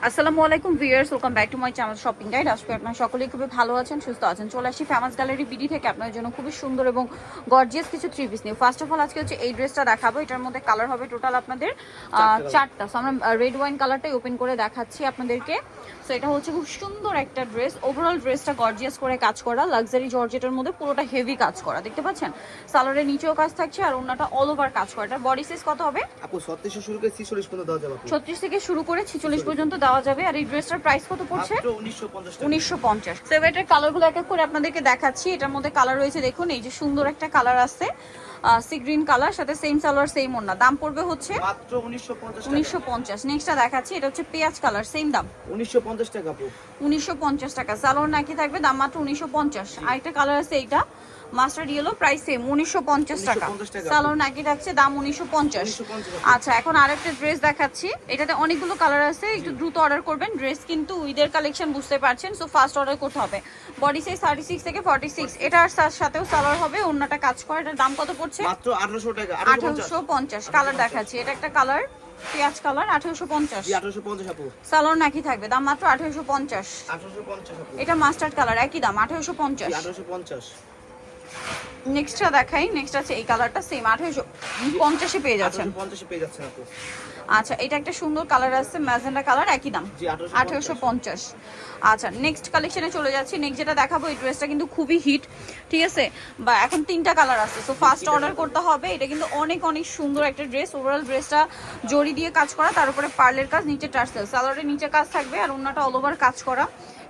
আসসালামু আলাইকুম viewers, welcome back to my channel shopping guide. আজকে আপনারা সকলেই খুবই ভালো আছেন, সুস্থ আছেন। চলে আসি ফেমাস গ্যালারি বিডি থেকে আপনাদের জন্য খুবই সুন্দর এবং গর্জিয়াস কিছু three piece new. First of all আজকে হচ্ছে এই ড্রেসটা দেখাবো। এটার মধ্যে কালার হবে টোটাল আপনাদের চারটা। সো আমরা রেড ওয়াইন কালারটাই ওপেন করে দেখাচ্ছি আপনাদেরকে। সো এটা হচ্ছে খুব সুন্দর একটা ড্রেস। ওভারঅল ড্রেসটা গর্জিয়াস করে কাজ করা, লাক্সারি জর্জেটের মধ্যে পুরোটা হেভি কাজ করা, দেখতে পাচ্ছেন। সালোয়ারের নিচেও কাজ থাকছে আর ওন্নাটা অল ওভার কাজ করা। এটার বডি সাইজ কত হবে আপু? 36 শুরু করে 46 পর্যন্ত দেওয়া যাবে। 36 থেকে শুরু করে 46 পর্যন্ত দেওয়া যাবে। আর এই ড্রেসটার প্রাইস কত পড়ছে? মাত্র 1950 টাকা। 1950। সো এটার কালারগুলো এক এক করে আপনাদেরকে দেখাচ্ছি। এটার মধ্যে কালার রয়েছে, দেখুন এই যে সুন্দর একটা কালার আছে, সি গ্রিন কালার, সাথে সেম সালোয়ার সেম ওড়না। দাম পড়বে হচ্ছে মাত্র 1950 টাকা। 1950। নেক্সটটা দেখাচ্ছি, এটা হচ্ছে পেঁয়াজ কালার, সেম দাম 1950 টাকা আপু। 1950 টাকা। সালোয়ার নাকি থাকবে, দাম মাত্র 1950। আর একটা কালার আছে এইটা মাস্টার্ড ইয়েলো, প্রাইস সেম 1950 টাকা। সালোয়ার নাকি থাকছে, দাম 1950। আচ্ছা, এখন আরেকটা ড্রেস দেখাচ্ছি। এটাতে অনেকগুলো কালার আছে, একটু দ্রুত অর্ডার করবেন। ড্রেস কিন্তু ঈদের কালেকশন, বুঝতে পারছেন, সো ফাস্ট অর্ডার করতে হবে। বডি সাইজ 36 থেকে 46। এটার সাথেও সালোয়ার হবে, অন্যটা কাজ করে। এটার দাম কত পড়ছে? মাত্র 1800 টাকা। 1850। কালার দেখাচ্ছি, এটা একটা কালার পেঁয়াজ কালার, 1850। 1850 আপু। সালোয়ার নাকি থাকবে, দাম মাত্র 1850। 1850 আপু। এটা মাস্টার্ড কালার, একই দাম 1850। 1850। নেক্সটটা দেখাই। নেক্সট আছে এই কালারটা, সেম 1850 এ পেয়ে যাচ্ছেন। 1850 পেয়ে যাচ্ছেন আপু। আচ্ছা, এটা একটা সুন্দর কালার আছে, ম্যাজেন্ডা কালার, একই দাম 1850। আচ্ছা, নেক্সট কালেকশনে চলে যাচ্ছি। নেক্সট যেটা দেখাবো, এই ড্রেসটা কিন্তু খুবই হিট, ঠিক আছে, বা এখন তিনটা কালার আছে, সো ফার্স্ট অর্ডার করতে হবে। এটা কিন্তু অনেক অনেক সুন্দর একটা ড্রেস। ওভারঅল ড্রেসটা জরি দিয়ে কাজ করা, তার উপরে পার্লের কাজ, নিচে টার্সেল, সালোয়ারের নিচে কাজ থাকবে আর ওন্নাটা অল ওভার কাজ করা।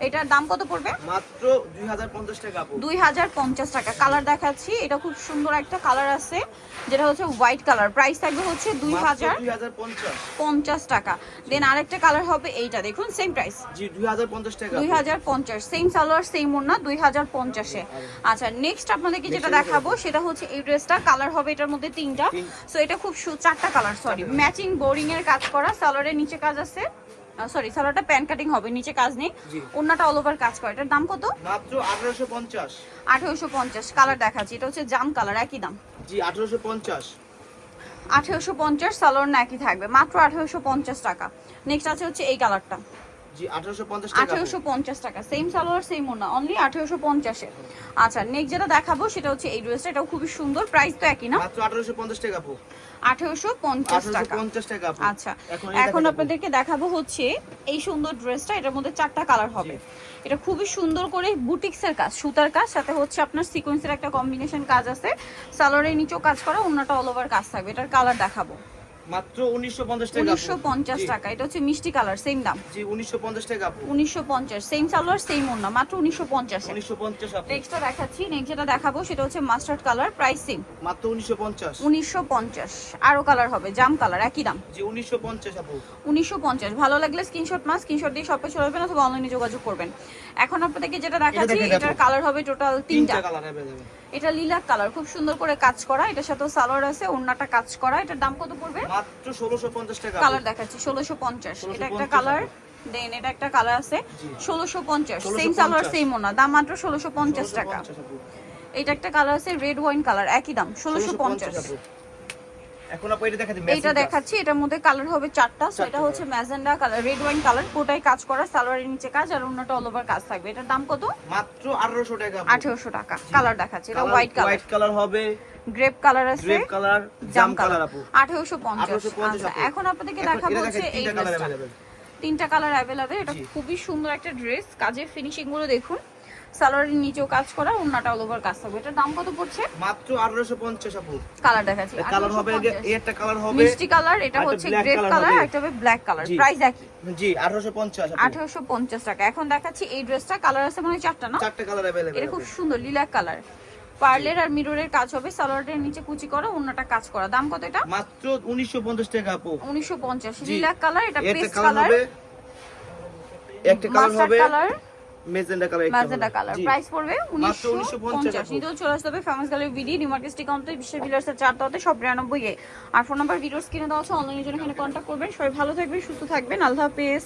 এটার দাম কত পড়বে? মাত্র 2050 টাকা আপু। 2050 টাকা। কালার দেখাচ্ছি, এটা খুব সুন্দর একটা কালার আছে, যেটা হচ্ছে হোয়াইট কালার। প্রাইস থাকবে হচ্ছে 2050 টাকা। দেন আরেকটা কালার হবে এইটা, দেখুন সেম প্রাইস, জি 2050 টাকা। 2050। সেম সালোয়ার সেম ওড়না, 2050 এ। আচ্ছা, নেক্সট আপনাদেরকে যেটা দেখাবো সেটা হচ্ছে এই ড্রেসটা। কালার হবে এটার মধ্যে তিনটা। সো এটা খুব চারটা কালার, সরি, ম্যাচিং বোরিং এর কাজ করা। সালোয়ারের নিচে কাজ আছে, সরি, সালোয়ারটা প্যান কাটিং হবে, নিচে কাজ নেই, ওন্নাটা অল ওভার কাজ করে। এটার দাম কত? মাত্র 1850। 1850। কালার দেখাচ্ছি, এটা হচ্ছে জাম কালার, একই দাম জি 1850। 1850। সালোয়ার নাকি থাকবে, মাত্র 1850 টাকা। নেক্সট আছে হচ্ছে এই কালারটা, জি 1850 টাকা। 1850 টাকা। সেম সালোয়ার সেম ওড়না, অনলি 1850 এ। আচ্ছা, নেক্সট যেটা দেখাবো সেটা হচ্ছে এই ড্রেসটা। এটাও খুবই সুন্দর, প্রাইস তো একই না? মাত্র 1850 টাকা আপু। 1850 টাকা। 1850 টাকা আপু। আচ্ছা, এখন আপনাদেরকে দেখাবো হচ্ছে এই সুন্দর ড্রেসটা। এটার মধ্যে চারটা কালার হবে। এটা খুবই সুন্দর করে বুটিক্সের কাজ, সুতার কাজ, সাথে হচ্ছে আপনার সিকোয়েন্সের একটা কম্বিনেশন কাজ আছে। সালোয়ারের নিচেও কাজ করা, ওন্নাটা অল ওভার কাজ থাকবে। এটার কালার দেখাবো, মাত্র 1950 টাকা। 1950 টাকা। এটা হচ্ছে মিষ্টি কালার, সেম দাম জি 1950 টাকা আপু। 1950। সেম সালোয়ার সেম ওড়না, মাত্র 1950 এ। 1950 আপু। নেক্সটটা দেখাচ্ছি। নেক্সট যেটা দেখাবো সেটা হচ্ছে মাস্টার্ড কালার, প্রাইস সেম মাত্র 1950। 1950। আরো কালার হবে, জাম কালার, একই দাম জি 1950 আপু। 1950। ভালো লাগলে স্ক্রিনশট স্ক্রিনশট দিয়ে শপে চলে আসবেন অথবা অনলাইনে যোগাযোগ করবেন। এখন আপনাদেরকে যেটা দেখাচ্ছি, এটার কালার হবে টোটাল তিনটা কালার अवेलेबल। এটা লিলাক কালার, খুব সুন্দর করে কাজ করা। এটার সাথে সালোয়ার আছে, ওন্নাটা কাজ করা। এটার দাম কত পড়বে? মাত্র 1650 টাকা। কালার দেখাচ্ছি 1650। এটা একটা কালার, দেন এটা একটা কালার আছে 1650। সেম সালোয়ার সেম ওন্না, দাম মাত্র 1650 টাকা। এটা একটা কালার আছে রেড ওয়াইন কালার, একই দাম 1650। এখন আপু এটা দেখাচ্ছি, এটা দেখাচ্ছি। এটার মধ্যে কালার হবে চারটা। সো এটা হচ্ছে magenta colour, red wine colour, পুরোটাই কাজ করা, সালোয়ারের নিচে কাজ আর ওন্নাটা অল ওভার কাজ থাকবে। এটার দাম কত? মাত্র 1800 টাকা। 1800 টাকা। কালার দেখাচ্ছি, এটা হোয়াইট কালার, হোয়াইট কালার হবে, গ্রেপ কালার আছে, গ্রেপ কালার, জাম কালার আপু। 1850। আচ্ছা, এখন আপনাদেরকে দেখাবো হচ্ছে এই ড্রেসটা। তিনটা কালার अवेलेबल। এটা খুবই সুন্দর একটা ড্রেস, কাজের ফিনিশিং গুলো দেখুন, সালোয়ারের নিচেও কাজ করা, ওন্নাটা অল ওভার কাজ থাকবে। এটার দাম কত পড়ছে? মাত্র 1850 আপু। কালার দেখাচ্ছি, কালার হবে, এই একটা কালার হবে মিষ্টি কালার, এটা হচ্ছে গ্রেপ কালার, একটা হবে ব্ল্যাক কালার। প্রাইস একই, জি 1850 আপু। 1850 টাকা। এখন দেখাচ্ছি এই ড্রেসটা। কালার আছে মানে চারটা না? চারটা কালার अवेलेबल। এটা খুব সুন্দর লিলাক কালার, পার্লের আর মিররের কাজ হবে, সালোয়ারের নিচে কুচি করা, ওন্নাটা কাজ করা। দাম কত এটা? মাত্র 1950 টাকা আপু। 1950। লিলাক কালার, এটা একটা পেস্ট কালার কালার, হবে, একটা কালার হবে colour, magenta colour, magenta colour. Price পড়বে মাত্র 1950। 1950। নিতেও চলে আসতে হবে famous gallery BD, new market street counter, বিশ্বের বিলার্সের 4 তলাতে, সব 92 এ। আর ফোন নাম্বার ভিডিওর স্ক্রিনে দেওয়া আছে, অনলাইনের জন্য এখানে কন্ট্যাক্ট করবেন। সবাই ভালো থাকবেন, সুস্থ থাকবেন, আল্লাহ হাফেজ।